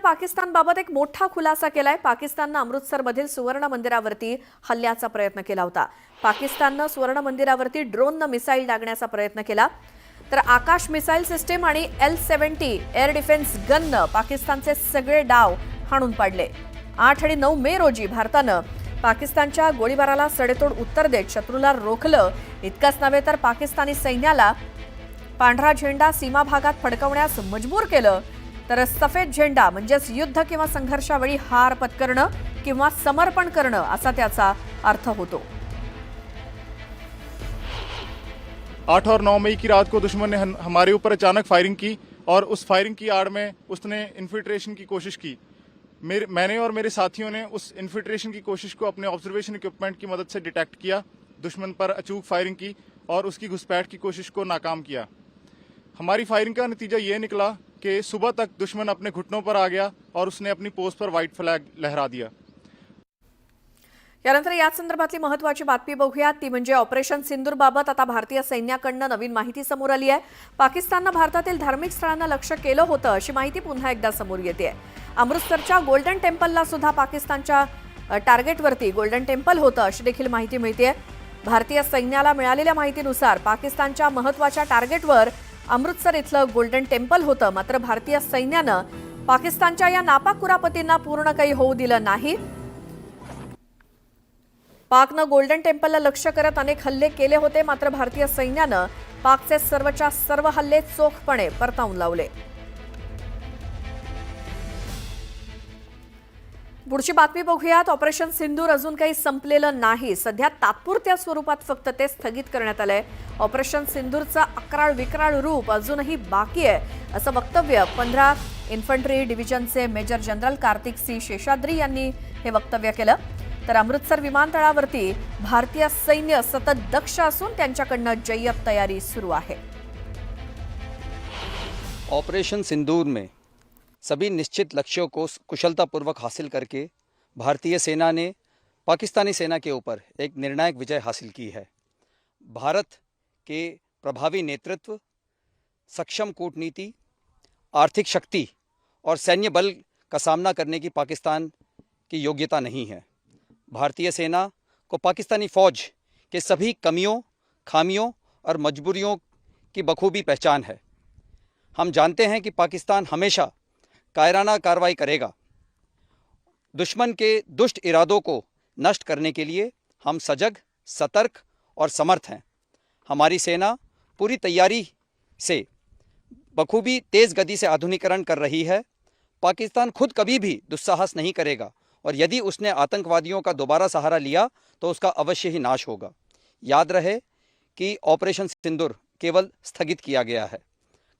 पाकिस्तानबाबत एक मोठा खुलासा केलाय। पाकिस्ताननं अमृतसरमधील सुवर्ण मंदिरावरती हल्ल्याचा प्रयत्न केला होता। पाकिस्ताननं सुवर्ण मंदिरावरती ड्रोननं मिसाईल डागण्याचा प्रयत्न केला, तर आकाश मिसाईल सिस्टीम आणि L-70 एअर डिफेन्स गननं पाकिस्तानचे सगळे डाव हाणून पाडले। 8 आणि 9 मे रोजी भारतानं पाकिस्तानच्या गोळीबाराला सडेतोड उत्तर देत शत्रूला रोखलं। इतकंच नव्हे तर पाकिस्तानी सैन्याला पांढरा झेंडा सीमा भागात फडकवण्यास मजबूर केलं, तर सफेद झेंडा म्हणजेच युद्ध किंवा संघर्षावेळी हार पत्करणं किंवा समर्पण करणं असा त्याचा अर्थ होतो। 8 और 9 मई की रात को दुश्मन ने हमारे ऊपर अचानक फायरिंग की और उस फायरिंग की आड़ में उसने इन्फिल्ट्रेशन की कोशिश की। मैंने और मेरे साथियों ने उस इन्फिल्ट्रेशन की कोशिश को अपने ऑब्जर्वेशन इक्विपमेंट की मदद से डिटेक्ट किया, दुश्मन पर अचूक फायरिंग की और उसकी घुसपैठ की कोशिश को नाकाम किया। हमारी फायरिंग का नतीजा ये निकला कि सुबह तक दुश्मन अपने घुटनों पर आ गया और उसने अपनी पोस्ट पर व्हाइट फ्लैग लहरा दिया। यानंतर याच संदर्भातली महत्त्वाची बातमी बघूया, ती म्हणजे ऑपरेशन सिंदूर बाबत आता भारतीय सैन्याकडनं नवीन माहिती समोर आली आहे। पाकिस्ताननं भारतातील धार्मिक स्थळांना लक्ष्य केलं होतं अशी माहिती पुन्हा एकदा समोर येते। अमृतसरच्या गोल्डन टेम्पलला सुद्धा पाकिस्तानच्या टार्गेटवरती गोल्डन टेम्पल होतं अशी देखील माहिती मिळते। भारतीय सैन्याला मिळालेल्या माहितीनुसार पाकिस्तानच्या महत्त्वाच्या टार्गेटवर अमृतसर इथलं गोल्डन टेम्पल होतं, मात्र भारतीय सैन्यानं पाकिस्तानच्या या नापाक कुरापतींना पूर्ण काही होऊ दिलं नाही। पाकनं गोल्डन टेम्पलला लक्ष्य करत अनेक हल्ले केले होते, मात्र भारतीय सैन्यानं पाकचे सर्वच्या सर्व हल्ले चोखपणे परतावून लावले। पुढची बातमी बघूयात। ऑपरेशन सिंदूर अजून काही संपलेलं नाही, सध्या तात्पुरत्या स्वरूपात फक्त ते स्थगित करण्यात आलंय। ऑपरेशन सिंदूरचं अक्राळ विक्राळ रूप अजूनही बाकी आहे असं वक्तव्य 15 इन्फंट्री डिव्हिजनचे major general Kartik C Seshadri यांनी हे वक्तव्य केलं। तर अमृतसर विमानतळावरती भारतीय सैन्य सतत दक्ष असून त्यांच्याकडनं जय्यत तयारी सुरू आहे। ऑपरेशन सिंदूर में सभी निश्चित लक्ष्यों को कुशलतापूर्वक हासिल करके भारतीय सेना ने पाकिस्तानी सेना के ऊपर एक निर्णायक विजय हासिल की है। भारत के प्रभावी नेतृत्व, सक्षम कूटनीति, आर्थिक शक्ति और सैन्य बल का सामना करने की पाकिस्तान की योग्यता नहीं है। भारतीय सेना को पाकिस्तानी फौज के सभी कमियों, खामियों और मजबूरियों की बखूबी पहचान है। हम जानते हैं कि पाकिस्तान हमेशा कायराना कार्रवाई करेगा। दुश्मन के दुष्ट इरादों को नष्ट करने के लिए हम सजग, सतर्क और समर्थ हैं। हमारी सेना पूरी तैयारी से बखूबी तेज़ गति से आधुनिकीकरण कर रही है। पाकिस्तान खुद कभी भी दुस्साहस नहीं करेगा और यदि उसने आतंकवादियों का दोबारा सहारा लिया तो उसका अवश्य ही नाश होगा। याद रहे कि ऑपरेशन सिंदूर केवल स्थगित किया गया है,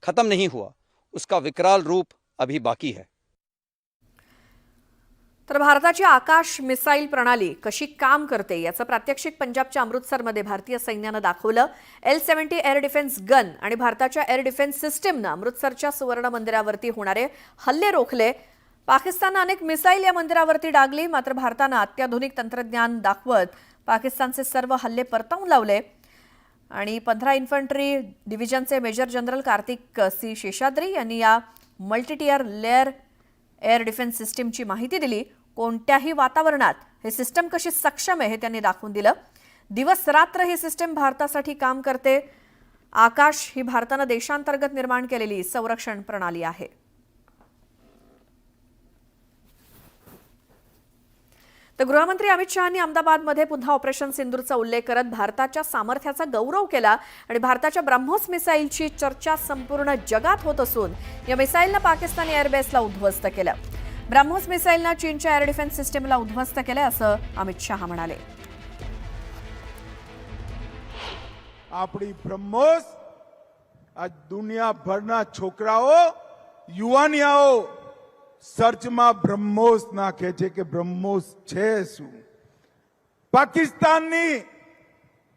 खत्म नहीं हुआ, उसका विकराल रूप अभी बाकी है। तर भारताची आकाश मिसाईल प्रणाली कशी काम करते याचं प्रात्यक्षिक पंजाबच्या अमृतसरमध्ये भारतीय सैन्यानं दाखवलं। L-70 एअर डिफेन्स गन आणि भारताच्या एअर डिफेन्स सिस्टीमनं अमृतसरच्या सुवर्ण मंदिरावरती होणारे हल्ले रोखले। पाकिस्ताननं अनेक मिसाईल या मंदिरावरती डागली, मात्र भारतानं अत्याधुनिक तंत्रज्ञान दाखवत पाकिस्तानचे सर्व हल्ले परतावून लावले। आणि 15 इन्फंट्री डिव्हिजनचे major general Kartik C Seshadri यांनी या मल्टीटियर लेअर एअर डिफेन्स सिस्टीमची माहिती दिली। कोणत्याही वातावरणात हे सिस्टम कशी सक्षम आहे हे त्यांनी दाखवून दिलं। दिवस रात्र ही सिस्टम भारतासाठी काम करते। आकाश ही भारतानं देशांतर्गत निर्माण केलेली संरक्षण प्रणाली आहे। तर गृहमंत्री अमित शहांनी अहमदाबादमध्ये पुन्हा ऑपरेशन सिंदूरचा उल्लेख करत भारताच्या सामर्थ्याचा गौरव केला आणि भारताच्या ब्रह्मोस मिसाईलची चर्चा संपूर्ण जगात होत असून या मिसाईलनं पाकिस्तानी एअरबेसला उद्ध्वस्त केलं। ब्रह्मोस मिसाईलनं चीनच्या एअर डिफेन्स सिस्टीमला उद्ध्वस्त केलं असं अमित शहा म्हणाले। આપણી બ્રહ્મોસ आज દુનિયાભરના છોકરાઓ, યુવાનિયાઓ સર્ચમાં બ્રહ્મોસ નાખે છે કે બ્રહ્મોસ છે શું। પાકિસ્તાનની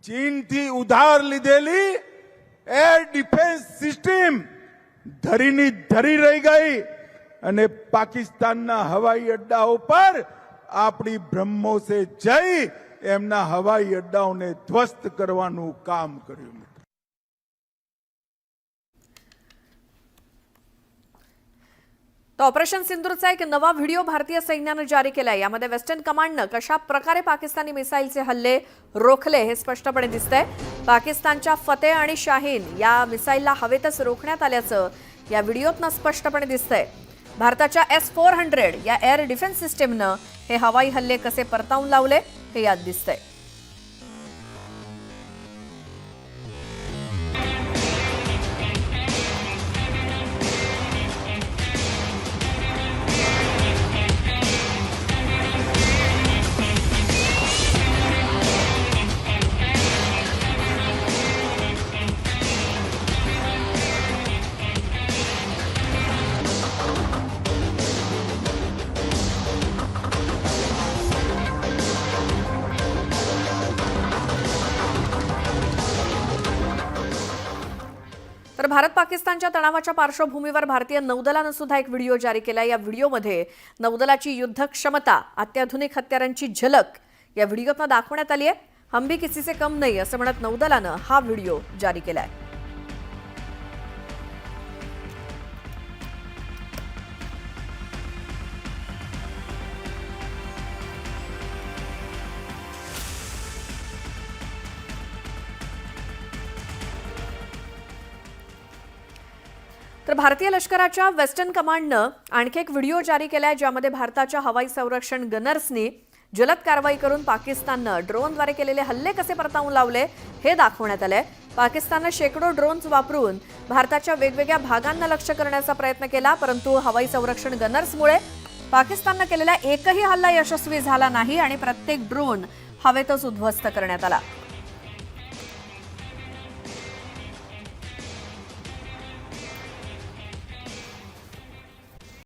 ચીનથી ઉધાર લીધેલી એર ડિફેન્સ સિસ્ટમ ધરીની ધરી રહી ગઈ અને પાકિસ્તાનના હવાઈ અડ્ડાઓ પર આપણી બ્રહ્મોસે જઈ એમના હવાઈ અડ્ડાઓને ધ્વસ્ત કરવાનું કામ કર્યું। तर ऑपरेशन सिंदूरचा एक नवा व्हिडिओ भारतीय सैन्यानं जारी केलाय. यामध्ये वेस्टर्न कमांडनं कशा प्रकारे पाकिस्तानी मिसाईलचे हल्ले रोखले हे स्पष्टपणे दिसतंय. पाकिस्तानच्या फतेह आणि शाहीन या मिसाईलला हवेतच रोखण्यात आल्याचं या व्हिडिओतनं स्पष्टपणे दिसतंय. भारताच्या S-400 या एअर डिफेन्स सिस्टीमनं हे हवाई हल्ले कसे परतावून लावले हे यात दिसतंय. तर भारत पाकिस्तानच्या तणावाच्या पार्श्वभूमीवर भारतीय नौदलानं सुद्धा एक व्हिडिओ जारी केला. या व्हिडिओमध्ये नौदलाची युद्ध क्षमता, अत्याधुनिक हत्यारांची झलक या व्हिडिओतनं दाखवण्यात आली आहे. हम भी किसी से कम नहीं असं म्हणत नौदलानं हा व्हिडिओ जारी केलाय. तर भारतीय लष्कराच्या वेस्टर्न कमांडनं आणखी एक व्हिडिओ जारी केलाय, ज्यामध्ये भारताच्या हवाई संरक्षण गनर्सनी जलद कारवाई करून पाकिस्ताननं ड्रोनद्वारे केलेले हल्ले कसे परतावून लावले हे दाखवण्यात आलंय. पाकिस्ताननं शेकडो ड्रोन्स वापरून भारताच्या वेगवेगळ्या भागांना लक्ष्य करण्याचा प्रयत्न केला, परंतु हवाई संरक्षण गनर्समुळे पाकिस्ताननं केलेला एकही हल्ला यशस्वी झाला नाही आणि प्रत्येक ड्रोन हवेतच उद्ध्वस्त करण्यात आला.